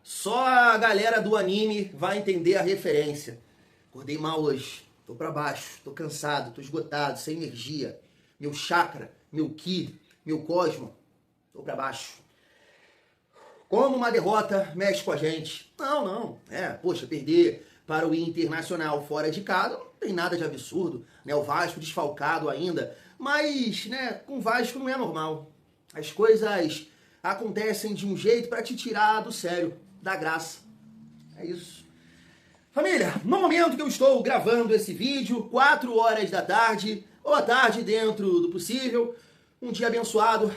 Só a galera do anime vai entender a referência. Acordei mal hoje, tô pra baixo, tô cansado, tô esgotado, sem energia. Meu chakra, meu ki, meu cosmo, tô pra baixo. Como uma derrota mexe com a gente? Não. Poxa, perder para o Internacional fora de casa não tem nada de absurdo, né? O Vasco desfalcado ainda, mas, né, com o Vasco não é normal. As coisas acontecem de um jeito para te tirar do sério, da graça. É isso. Família, no momento que eu estou gravando esse vídeo, 4 horas da tarde, ou à tarde dentro do possível, um dia abençoado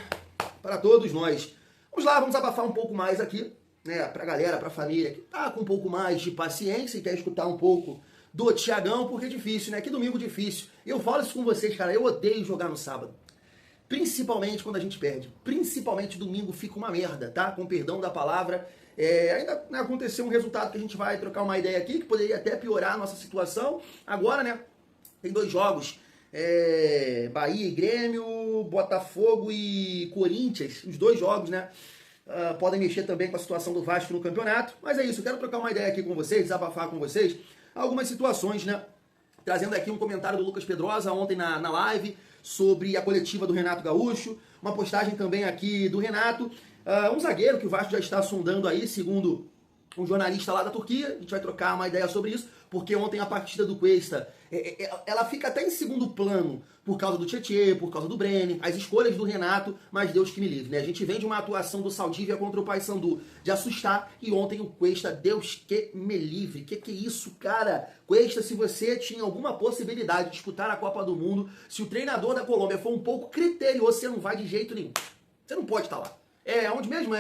para todos nós. Vamos lá, vamos abafar um pouco mais aqui, né, pra galera, pra família, que tá com um pouco mais de paciência e quer escutar um pouco do Thiagão, porque é difícil, né? Que domingo difícil. Eu falo isso com vocês, cara, eu odeio jogar no sábado. Principalmente quando a gente perde. Principalmente domingo fica uma merda, tá? Com perdão da palavra. Ainda né, aconteceu um resultado que a gente vai trocar uma ideia aqui, que poderia até piorar a nossa situação. Agora, né, tem 2 jogos. Bahia e Grêmio, Botafogo e Corinthians. Os 2 jogos, né? Podem mexer também com a situação do Vasco no campeonato. Mas é isso, eu quero trocar uma ideia aqui com vocês, desabafar com vocês algumas situações, né? Trazendo aqui um comentário do Lucas Pedrosa ontem na live sobre a coletiva do Renato Gaúcho. Uma postagem também aqui do Renato. Um zagueiro que o Vasco já está sondando aí, segundo um jornalista lá da Turquia. A gente vai trocar uma ideia sobre isso, porque ontem a partida do Cuesta, ela fica até em segundo plano por causa do Tietê, por causa do Brenner, as escolhas do Renato, mas Deus que me livre, né? A gente vem de uma atuação do Saldívia contra o Paysandu de assustar, e ontem o Cuesta, Deus que me livre. Que é isso, cara? Cuesta, se você tinha alguma possibilidade de disputar a Copa do Mundo, se o treinador da Colômbia for um pouco criterioso, você não vai de jeito nenhum. Você não pode estar lá. Onde mesmo?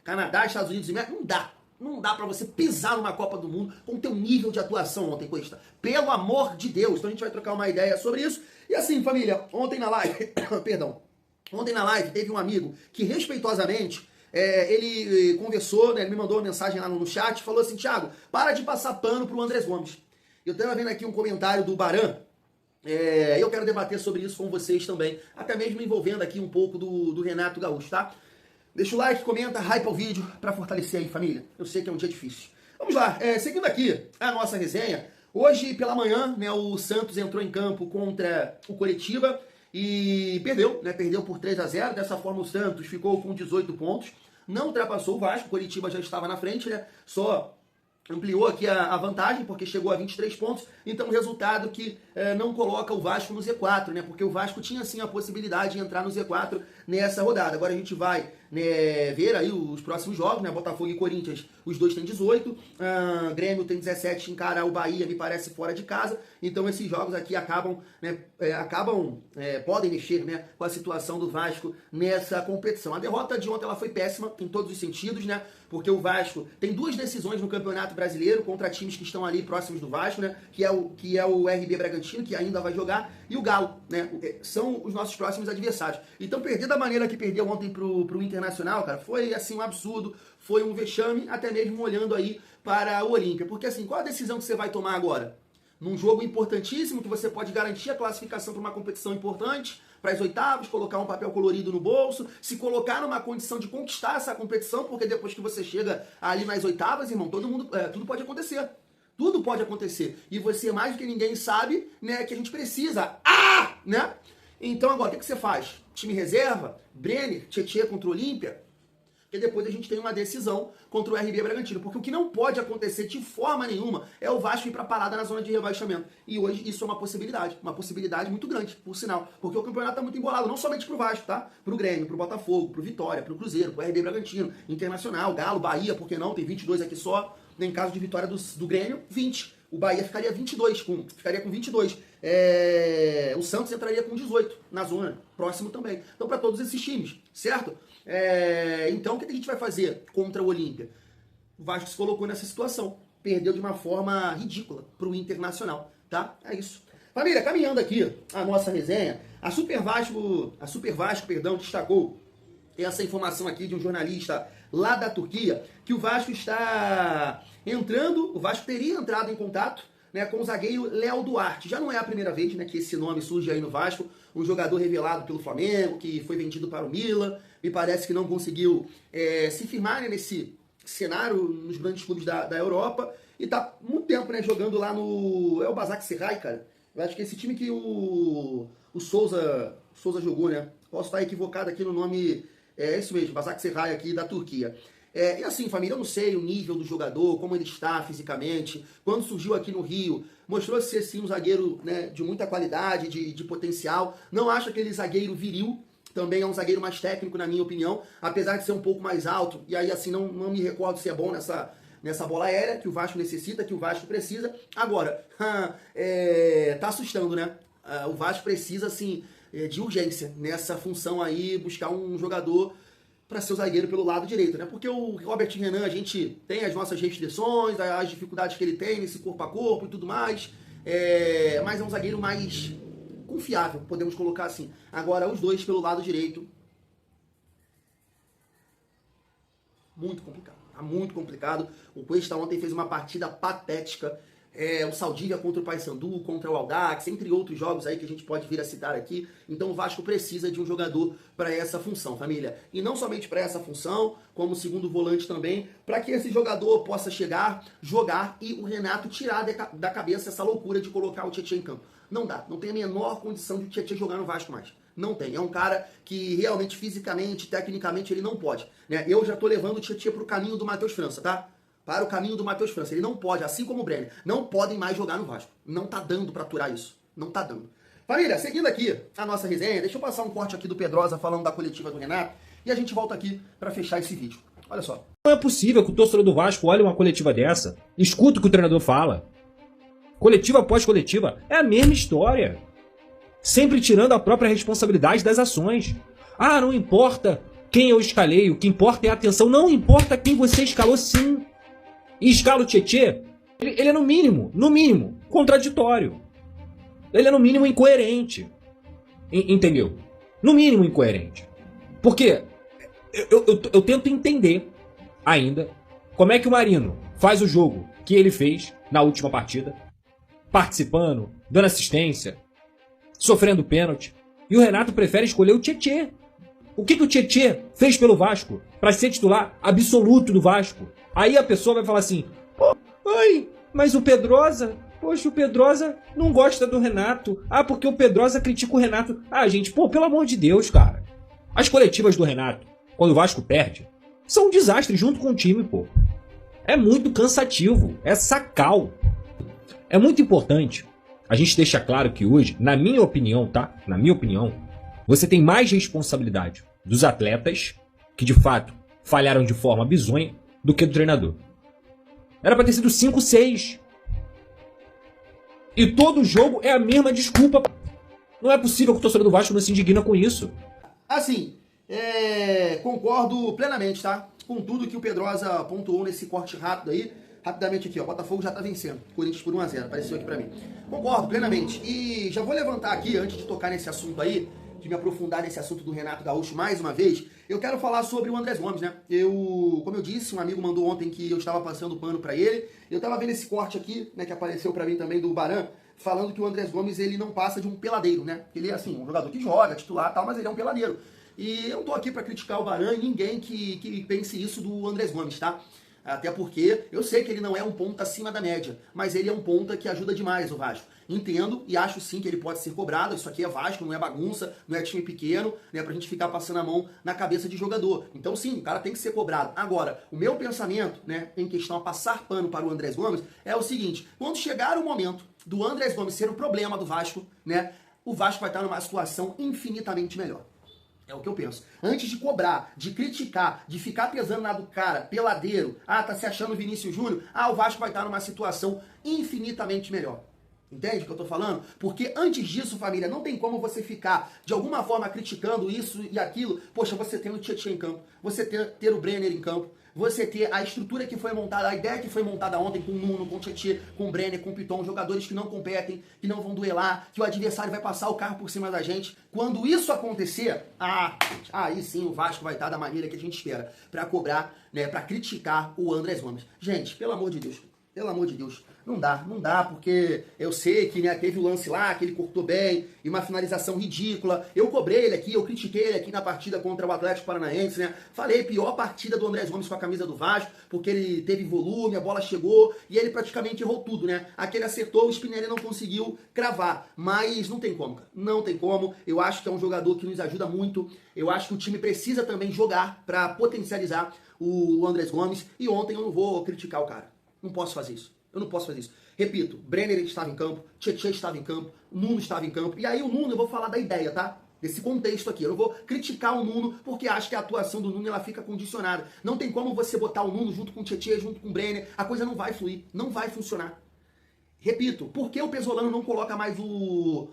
Canadá, Estados Unidos e México? Não dá. Não dá pra você pisar numa Copa do Mundo com o teu nível de atuação ontem, Cuesta. Pelo amor de Deus. Então a gente vai trocar uma ideia sobre isso. E assim, família, ontem na live, ontem na live teve um amigo que respeitosamente, ele conversou, né, ele me mandou uma mensagem lá no chat, falou assim: Thiago, para de passar pano pro Andrés Gomes. Eu tava vendo aqui um comentário do Baran, eu quero debater sobre isso com vocês também, até mesmo envolvendo aqui um pouco do Renato Gaúcho, tá? Deixa o like, comenta, hype ao vídeo pra fortalecer aí, família. Eu sei que é um dia difícil. Vamos lá, seguindo aqui a nossa resenha. Hoje, pela manhã, né, o Santos entrou em campo contra o Coritiba e perdeu, né? Perdeu por 3-0. Dessa forma, o Santos ficou com 18 pontos. Não ultrapassou o Vasco, o Coritiba já estava na frente, né? Só ampliou aqui a vantagem, porque chegou a 23 pontos, então resultado que não coloca o Vasco no Z4, né, porque o Vasco tinha sim a possibilidade de entrar no Z4 nessa rodada. Agora a gente vai, né, ver aí os próximos jogos, né, Botafogo e Corinthians, os 2 têm 18, Grêmio tem 17, encara o Bahia, me parece, fora de casa, então esses jogos aqui acabam, né, podem mexer, né, com a situação do Vasco nessa competição. A derrota de ontem ela foi péssima em todos os sentidos, né, porque o Vasco tem 2 decisões no Campeonato Brasileiro contra times que estão ali próximos do Vasco, né? Que é o RB Bragantino, que ainda vai jogar, e o Galo, né? São os nossos próximos adversários. Então perder da maneira que perdeu ontem pro Internacional, cara, foi assim um absurdo, foi um vexame, até mesmo olhando aí para o Olímpia. Porque assim, qual a decisão que você vai tomar agora? Num jogo importantíssimo, que você pode garantir a classificação para uma competição importante, para as oitavas, colocar um papel colorido no bolso, se colocar numa condição de conquistar essa competição, porque depois que você chega ali nas oitavas, irmão, tudo pode acontecer. Tudo pode acontecer. E você, mais do que ninguém, sabe, né, que a gente precisa. Né? Então agora, o que você faz? Time reserva? Brenner, Tietê contra o Olímpia? Porque depois a gente tem uma decisão contra o RB Bragantino. Porque o que não pode acontecer de forma nenhuma é o Vasco ir para a parada na zona de rebaixamento. E hoje isso é uma possibilidade muito grande, por sinal. Porque o campeonato está muito embolado, não somente para o Vasco, tá? Para o Grêmio, para o Botafogo, para o Vitória, para o Cruzeiro, para o RB Bragantino, Internacional, Galo, Bahia, por que não? Tem 22 aqui só. Em caso de vitória do Grêmio, 20. O Bahia ficaria com 22. O Santos entraria com 18 na zona, próximo também. Então, para todos esses times, certo? Então, o que a gente vai fazer contra o Olímpia? O Vasco se colocou nessa situação. Perdeu de uma forma ridícula para o Internacional, tá? É isso. Família, caminhando aqui a nossa resenha, a Super Vasco, destacou essa informação aqui de um jornalista lá da Turquia, que o Vasco o Vasco teria entrado em contato, né, com o zagueiro Léo Duarte. Já não é a primeira vez, né, que esse nome surge aí no Vasco, um jogador revelado pelo Flamengo, que foi vendido para o Milan, me parece que não conseguiu se firmar, né, cenário nos grandes clubes da Europa e tá muito tempo, né, jogando lá no... É o Başakşehir, cara. Eu acho que esse time que o Souza jogou, né? Posso estar equivocado aqui no nome... É isso mesmo, Başakşehir aqui da Turquia. E assim, família, eu não sei o nível do jogador, como ele está fisicamente. Quando surgiu aqui no Rio, mostrou ser sim um zagueiro, né, de muita qualidade, de potencial. Não acho aquele zagueiro viril, também é um zagueiro mais técnico, na minha opinião, apesar de ser um pouco mais alto. E aí, assim, não me recordo se é bom nessa bola aérea que o Vasco necessita, que o Vasco precisa. Agora, tá assustando, né? O Vasco precisa, assim, de urgência nessa função aí, buscar um jogador para ser o zagueiro pelo lado direito, né? Porque o Robert Renan, a gente tem as nossas restrições, as dificuldades que ele tem nesse corpo a corpo e tudo mais, mas é um zagueiro mais confiável, podemos colocar assim. Agora, os dois pelo lado direito, muito complicado. Tá muito complicado. O Cuesta ontem fez uma partida patética. O Saldívia contra o Paysandu, contra o Audax, entre outros jogos aí que a gente pode vir a citar aqui. Então o Vasco precisa de um jogador para essa função, família. E não somente para essa função, como segundo volante também, para que esse jogador possa chegar, jogar e o Renato tirar da cabeça essa loucura de colocar o Tietchan em campo. Não dá, não tem a menor condição de o Tietchan jogar no Vasco mais. Não tem. É um cara que realmente, fisicamente, tecnicamente, ele não pode. Né? Eu já tô levando o Tietchan pro caminho do Matheus França, tá? Para o caminho do Matheus França. Ele não pode, assim como o Brenner, não podem mais jogar no Vasco. Não tá dando para aturar isso. Não tá dando. Família, seguindo aqui a nossa resenha, deixa eu passar um corte aqui do Pedrosa falando da coletiva do Renato e a gente volta aqui para fechar esse vídeo. Olha só. Não é possível que o torcedor do Vasco olhe uma coletiva dessa, escuta o que o treinador fala. Coletiva após coletiva é a mesma história. Sempre tirando a própria responsabilidade das ações. Ah, não importa quem eu escalei, o que importa é a atenção. Não importa quem você escalou, sim. E escala o Tietchan, ele é no mínimo, contraditório. Ele é no mínimo incoerente. Entendeu? No mínimo incoerente. Porque eu tento entender ainda como é que o Marino faz o jogo que ele fez na última partida, participando, dando assistência, sofrendo pênalti, e o Renato prefere escolher o Tietchan. O que o Tietchan fez pelo Vasco para ser titular absoluto do Vasco? Aí a pessoa vai falar assim, mas o Pedrosa, poxa, o Pedrosa não gosta do Renato. Ah, porque o Pedrosa critica o Renato. Ah, gente, pelo amor de Deus, cara. As coletivas do Renato, quando o Vasco perde, são um desastre junto com o time, pô. É muito cansativo, é sacal. É muito importante a gente deixar claro que hoje, na minha opinião, tá? Na minha opinião, você tem mais responsabilidade dos atletas, que de fato falharam de forma bizonha, do que do treinador. Era pra ter sido 5-6. E todo jogo é a mesma desculpa. Não é possível que o torcedor do Vasco não se indigna com isso. Assim, concordo plenamente, tá? Com tudo que o Pedrosa pontuou nesse corte rápido aí. Rapidamente aqui, ó, o Botafogo já tá vencendo. Corinthians por 1-0, apareceu aqui pra mim. Concordo plenamente. E já vou levantar aqui, antes de tocar nesse assunto aí, de me aprofundar nesse assunto do Renato Gaúcho mais uma vez, eu quero falar sobre o Andrés Gomes, né? Como eu disse, um amigo mandou ontem que eu estava passando pano pra ele, eu tava vendo esse corte aqui, né, que apareceu pra mim também do Baran, falando que o Andrés Gomes, ele não passa de um peladeiro, né? Ele é, assim, um jogador que joga, titular e tal, mas ele é um peladeiro. E eu não tô aqui pra criticar o Baran e ninguém que pense isso do Andrés Gomes, tá? Até porque eu sei que ele não é um ponta acima da média, mas ele é um ponta que ajuda demais o Vasco. Entendo e acho sim que ele pode ser cobrado. Isso aqui é Vasco, não é bagunça, não é time pequeno, né, pra gente ficar passando a mão na cabeça de jogador. Então sim, o cara tem que ser cobrado. Agora, o meu pensamento, né, em questão a passar pano para o Andrés Gomes, é o seguinte: quando chegar o momento do Andrés Gomes ser o problema do Vasco, né, o Vasco vai estar numa situação infinitamente melhor. É o que eu penso. Antes de cobrar, de criticar, de ficar pesando na do cara, peladeiro, tá se achando Vinícius Júnior, o Vasco vai estar numa situação infinitamente melhor. Entende o que eu tô falando? Porque antes disso, família, não tem como você ficar, de alguma forma, criticando isso e aquilo. Poxa, você ter o Tietchan em campo, você ter o Brenner em campo, você ter a estrutura que foi montada, a ideia que foi montada ontem com o Nuno, com o Tietchan, com o Brenner, com o Piton, jogadores que não competem, que não vão duelar, que o adversário vai passar o carro por cima da gente. Quando isso acontecer, aí sim o Vasco vai estar da maneira que a gente espera, pra cobrar, né, pra criticar o Andrés Gomes. Gente, pelo amor de Deus, Não dá, porque eu sei que, né, teve o lance lá, que ele cortou bem, e uma finalização ridícula. Eu cobrei ele aqui, eu critiquei ele aqui na partida contra o Atlético Paranaense, né? Falei, pior partida do Andrés Gomes com a camisa do Vasco, porque ele teve volume, a bola chegou, e ele praticamente errou tudo, né? Aquele acertou, o Spinelli não conseguiu cravar. Mas não tem como, cara. Não tem como. Eu acho que é um jogador que nos ajuda muito. Eu acho que o time precisa também jogar para potencializar o Andrés Gomes. E ontem eu não vou criticar o cara. Não posso fazer isso. Eu não posso fazer isso. Repito, Brenner estava em campo, Tietchan estava em campo, Nuno estava em campo. E aí o Nuno, eu vou falar da ideia, tá? Desse contexto aqui. Eu não vou criticar o Nuno, porque acho que a atuação do Nuno ela fica condicionada. Não tem como você botar o Nuno junto com o Tietchan, junto com o Brenner. A coisa não vai fluir, não vai funcionar. Repito, por que o Pesolano não coloca mais o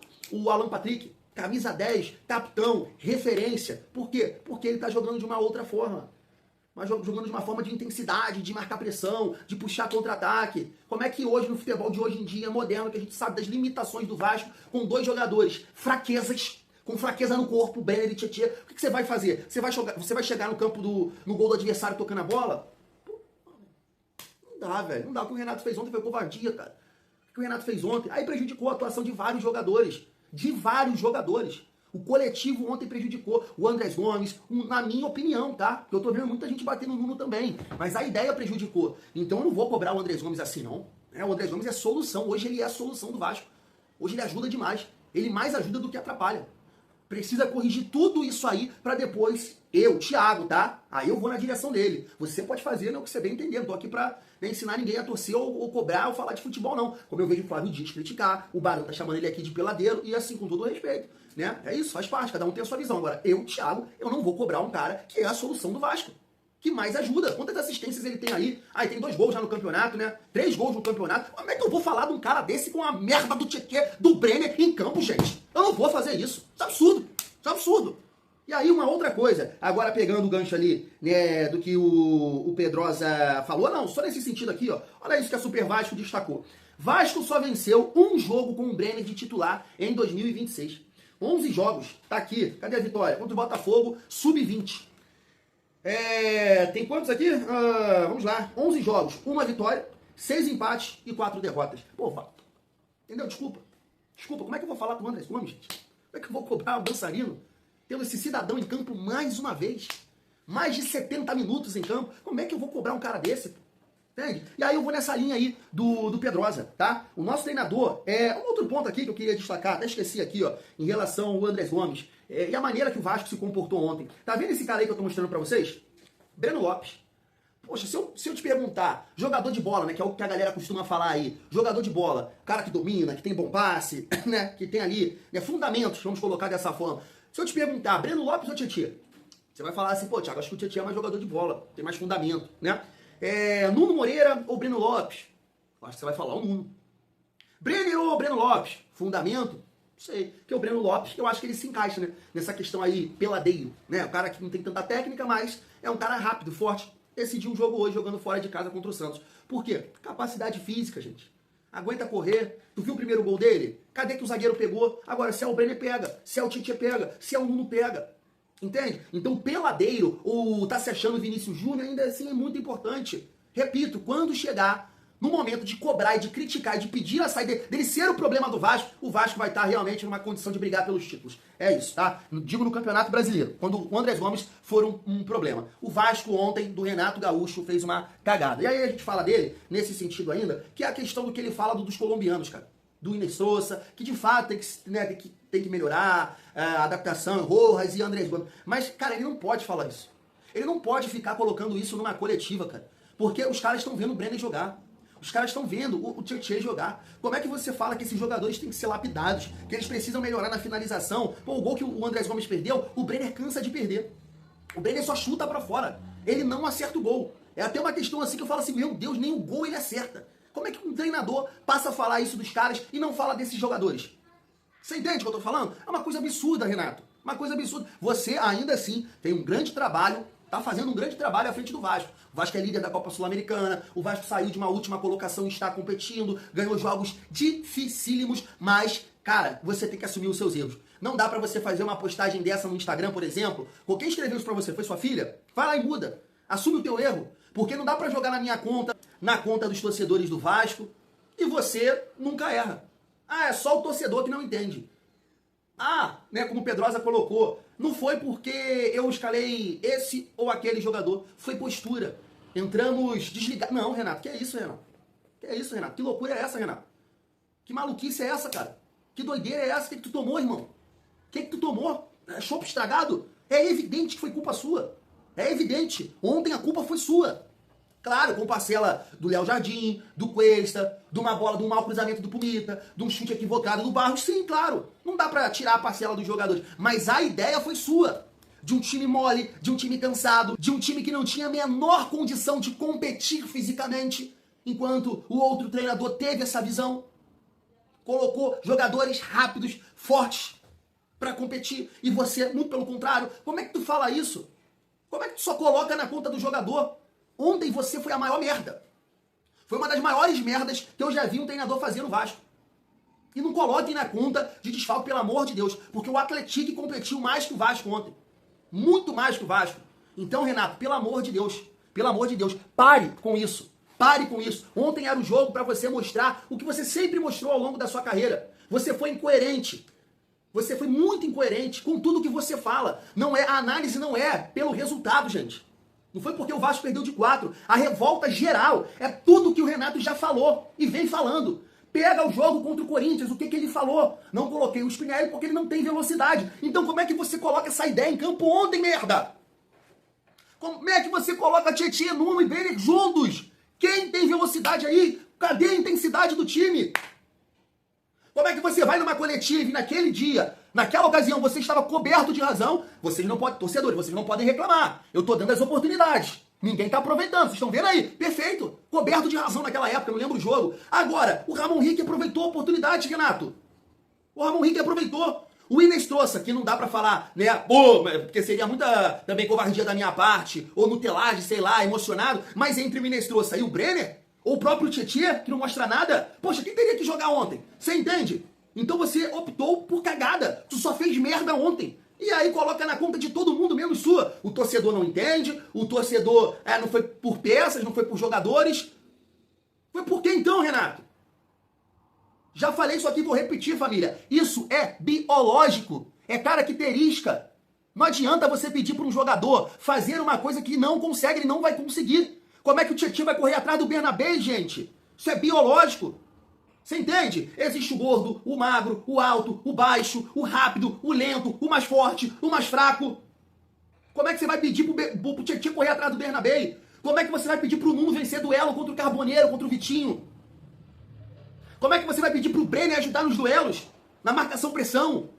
Alan Patrick? Camisa 10, capitão, referência. Por quê? Porque ele tá jogando de uma outra forma. Mas jogando de uma forma de intensidade, de marcar pressão, de puxar contra-ataque. Como é que hoje, no futebol de hoje em dia, moderno, que a gente sabe das limitações do Vasco, com dois jogadores, fraquezas, com fraqueza no corpo, Brenner e Tietchan, o que você vai fazer? Você vai chegar no campo no gol do adversário tocando a bola? Pô, não dá, velho. Não dá. O que o Renato fez ontem foi covardia, cara. O que o Renato fez ontem? Aí prejudicou a atuação de vários jogadores. De vários jogadores. O coletivo ontem prejudicou o Andrés Gomes, na minha opinião, tá? Porque eu tô vendo muita gente batendo no Nuno também. Mas a ideia prejudicou. Então eu não vou cobrar o Andrés Gomes assim, não. O Andrés Gomes é solução. Hoje ele é a solução do Vasco. Hoje ele ajuda demais. Ele mais ajuda do que atrapalha. Precisa corrigir tudo isso aí pra depois eu, Thiago, tá? Aí eu vou na direção dele. Você pode fazer, né, o que você bem entender. Não tô aqui pra ensinar ninguém a torcer ou cobrar ou falar de futebol, não. Como eu vejo o Flávio Dias criticar, o Barão tá chamando ele aqui de peladeiro e assim, com todo o respeito, né? É isso, faz parte, cada um tem a sua visão. Agora, eu, Thiago, eu não vou cobrar um cara que é a solução do Vasco, que mais ajuda. Quantas assistências ele tem aí? Ah, tem 2 gols já no campeonato, né? 3 gols no campeonato. Como é que eu vou falar de um cara desse com a merda do Tietchan, do Brenner em campo, gente? Eu não vou fazer isso. Isso é absurdo. Isso é absurdo. E aí uma outra coisa, agora pegando o gancho ali, né, do que o Pedrosa falou, não, só nesse sentido aqui, ó. Olha isso que a Super Vasco destacou. Vasco só venceu um jogo com o Brenner de titular em 2026. 11 jogos. Tá aqui. Cadê a vitória? Contra o Botafogo, sub-20. Tem quantos aqui? Vamos lá. 11 jogos, 1 vitória, 6 empates e 4 derrotas. Pô, entendeu? Desculpa, como é que eu vou falar com o Andrés Gomes, gente? Como é que eu vou cobrar o dançarino tendo esse cidadão em campo mais uma vez? Mais de 70 minutos em campo. Como é que eu vou cobrar um cara desse? Entende? E aí eu vou nessa linha aí do Pedrosa, tá? O nosso treinador, um outro ponto aqui que eu queria destacar, até esqueci aqui, ó, em relação ao Andrés Gomes, e a maneira que o Vasco se comportou ontem. Tá vendo esse cara aí que eu tô mostrando pra vocês? Breno Lopes. Poxa, se eu te perguntar, jogador de bola, né, que é o que a galera costuma falar aí, jogador de bola, cara que domina, que tem bom passe, né, que tem ali, né, fundamentos, vamos colocar dessa forma. Se eu te perguntar, Breno Lopes ou Tietchan? Você vai falar assim, pô, Thiago, acho que o Tietchan é mais jogador de bola, tem mais fundamento, né? Nuno Moreira ou Breno Lopes? Eu acho que você vai falar o Nuno. Brenner ou Breno Lopes? Fundamento? Não sei. Porque o Breno Lopes, eu acho que ele se encaixa, né, nessa questão aí, peladeiro, né? O cara que não tem tanta técnica, mas é um cara rápido, forte. Decidiu um jogo hoje jogando fora de casa contra o Santos. Por quê? Capacidade física, gente. Aguenta correr. Tu viu o primeiro gol dele? Cadê que o zagueiro pegou? Agora, se é o Brenner, pega. Se é o Tietchan, pega. Se é o Nuno, pega. Entende? Então, peladeiro, tá se achando Vinícius Júnior, ainda assim é muito importante. Repito, quando chegar no momento de cobrar e de criticar e de pedir a saída dele ser o problema do Vasco, o Vasco vai estar realmente numa condição de brigar pelos títulos. É isso, tá? Digo no Campeonato Brasileiro, quando o Andrés Gomes for um problema. O Vasco ontem, do Renato Gaúcho, fez uma cagada. E aí a gente fala dele, nesse sentido ainda, que é a questão do que ele fala dos colombianos, cara. Do Iner Sousa, que de fato tem que melhorar, a adaptação, Rojas e Andrés Gomes. Mas, cara, ele não pode falar isso. Ele não pode ficar colocando isso numa coletiva, cara. Porque os caras estão vendo o Brenner jogar. Os caras estão vendo o Tietchan jogar. Como é que você fala que esses jogadores têm que ser lapidados, que eles precisam melhorar na finalização? Pô, o gol que o Andrés Gomes perdeu, o Brenner cansa de perder. O Brenner só chuta pra fora. Ele não acerta o gol. É até uma questão assim que eu falo assim, meu Deus, nem o gol ele acerta. Como é que um treinador passa a falar isso dos caras e não fala desses jogadores? Você entende o que eu tô falando? É uma coisa absurda, Renato. Uma coisa absurda. Você, ainda assim, tem um grande trabalho, tá fazendo um grande trabalho à frente do Vasco. O Vasco é líder da Copa Sul-Americana, o Vasco saiu de uma última colocação e está competindo, ganhou jogos dificílimos, mas, cara, você tem que assumir os seus erros. Não dá pra você fazer uma postagem dessa no Instagram, por exemplo. Quem escreveu isso pra você? Foi sua filha? Vai lá e muda. Assume o teu erro. Porque não dá pra jogar na minha conta, na conta dos torcedores do Vasco. e você nunca erra. Ah, é só o torcedor que não entende. Ah, né, como o Pedrosa colocou, não foi porque eu escalei esse ou aquele jogador, foi postura. Entramos desligados. Não, Renato, que é isso, Renato? Que é isso, Renato? Que loucura é essa, Renato? Que maluquice é essa, cara? Que doideira é essa? O que tu tomou, irmão? O que tu tomou? Chopp estragado? É evidente que foi culpa sua. É evidente. Ontem a culpa foi sua. Claro, com parcela do Léo Jardim, do Cuesta, de uma bola, de um mau cruzamento do Pumita, de um chute equivocado do Barros. Sim, claro. Não dá pra tirar a parcela dos jogadores. Mas a ideia foi sua. De um time mole, de um time cansado, de um time que não tinha a menor condição de competir fisicamente, enquanto o outro treinador teve essa visão. Colocou jogadores rápidos, fortes, pra competir. E você, muito pelo contrário, como é que tu fala isso? Como é que tu só coloca na conta do jogador? Ontem você foi a maior merda. Foi uma das maiores merdas que eu já vi um treinador fazer no Vasco. E não coloquem na conta de desfalque, pelo amor de Deus, porque o Atlético competiu mais que o Vasco ontem. Muito mais que o Vasco. Então, Renato, pelo amor de Deus, pare com isso. Pare com isso. Ontem era o jogo para você mostrar o que você sempre mostrou ao longo da sua carreira. Você foi incoerente. Você foi muito incoerente com tudo que você fala. Não é, a análise não é pelo resultado, gente. Não foi porque o Vasco perdeu de 4. A revolta geral é tudo que o Renato já falou e vem falando. Pega o jogo contra o Corinthians, o que ele falou? Não coloquei o Spinelli porque ele não tem velocidade. Então como é que você coloca essa ideia em campo ontem, merda? Como é que você coloca Tietchan, Nuno e Brenner juntos? Quem tem velocidade aí? Cadê a intensidade do time? Como é que você vai numa coletiva e naquele dia, naquela ocasião, você estava coberto de razão? Vocês não podem, torcedores, vocês não podem reclamar. Eu tô dando as oportunidades. Ninguém tá aproveitando, vocês estão vendo aí? Perfeito. Coberto de razão naquela época, não lembro o jogo. Agora, o Ramon Rick aproveitou a oportunidade, Renato. O Ramon Rick aproveitou. O Inestrosa, que não dá pra falar, né? Pô, porque seria muita também covardia da minha parte, ou nutelagem, sei lá, emocionado. Mas entre o Inestrosa e o Brenner, ou o próprio Tietchan, que não mostra nada, poxa, quem teria que jogar ontem? Você entende? Então você optou por cagada. Tu só fez merda ontem. E aí coloca na conta de todo mundo, menos sua. O torcedor não entende, o torcedor não foi por peças, não foi por jogadores. Foi por quê então, Renato? Já falei isso aqui, vou repetir, família. Isso é biológico, é característica. Não adianta você pedir para um jogador fazer uma coisa que não consegue, ele não vai conseguir. Como é que o Tietchan vai correr atrás do Bernabé, gente? Isso é biológico. Você entende? Existe o gordo, o magro, o alto, o baixo, o rápido, o lento, o mais forte, o mais fraco. Como é que você vai pedir pro Tietchan correr atrás do Bernabé? Como é que você vai pedir pro Nuno vencer duelo contra o Carboneiro, contra o Vitinho? Como é que você vai pedir pro Brenner ajudar nos duelos? Na marcação-pressão?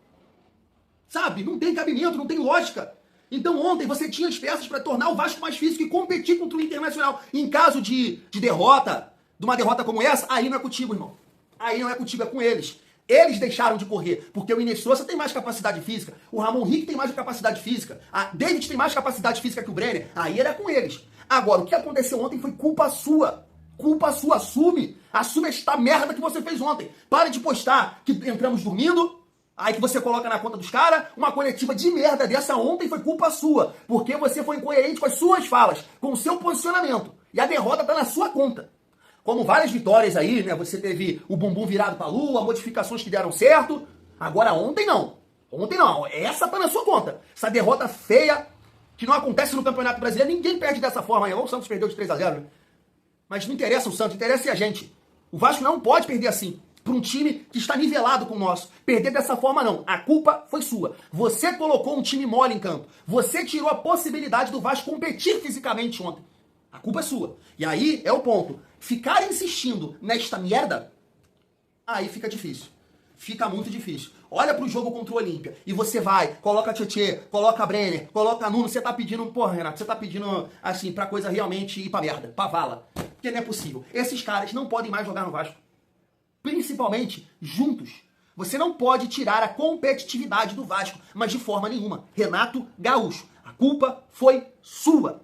Sabe? Não tem cabimento, não tem lógica. Então ontem você tinha as peças para tornar o Vasco mais físico e competir contra o Internacional. Em caso de derrota, de uma derrota como essa, aí não é contigo, irmão. Aí não é contigo, é com eles. Eles deixaram de correr, porque o Inestrosa tem mais capacidade física, o Ramon Rick tem mais capacidade física, a David tem mais capacidade física que o Brenner. Aí era com eles. Agora, o que aconteceu ontem foi culpa sua. Culpa sua, assume. Assume esta merda que você fez ontem. Para de postar que entramos dormindo, aí que você coloca na conta dos caras, uma coletiva de merda dessa ontem foi culpa sua. Porque você foi incoerente com as suas falas, com o seu posicionamento. E a derrota tá na sua conta. Como várias vitórias aí, né? Você teve o bumbum virado pra lua, modificações que deram certo. Agora ontem não. Ontem não. Essa tá na sua conta. Essa derrota feia, que não acontece no Campeonato Brasileiro. Ninguém perde dessa forma aí. O Santos perdeu de 3-0, né? Mas não interessa o Santos, interessa a gente. O Vasco não pode perder assim. Para um time que está nivelado com o nosso. Perder dessa forma não. A culpa foi sua. Você colocou um time mole em campo. Você tirou a possibilidade do Vasco competir fisicamente ontem. A culpa é sua. E aí é o ponto. Ficar insistindo nesta merda, aí fica difícil. Fica muito difícil. Olha pro jogo contra o Olímpia e você vai, coloca Tietchan, coloca Brenner, coloca Nuno, você tá pedindo, porra, Renato, você tá pedindo, assim, pra coisa realmente ir pra merda, pra vala. Porque não é possível. Esses caras não podem mais jogar no Vasco. Principalmente juntos. Você não pode tirar a competitividade do Vasco, mas de forma nenhuma. Renato Gaúcho, a culpa foi sua.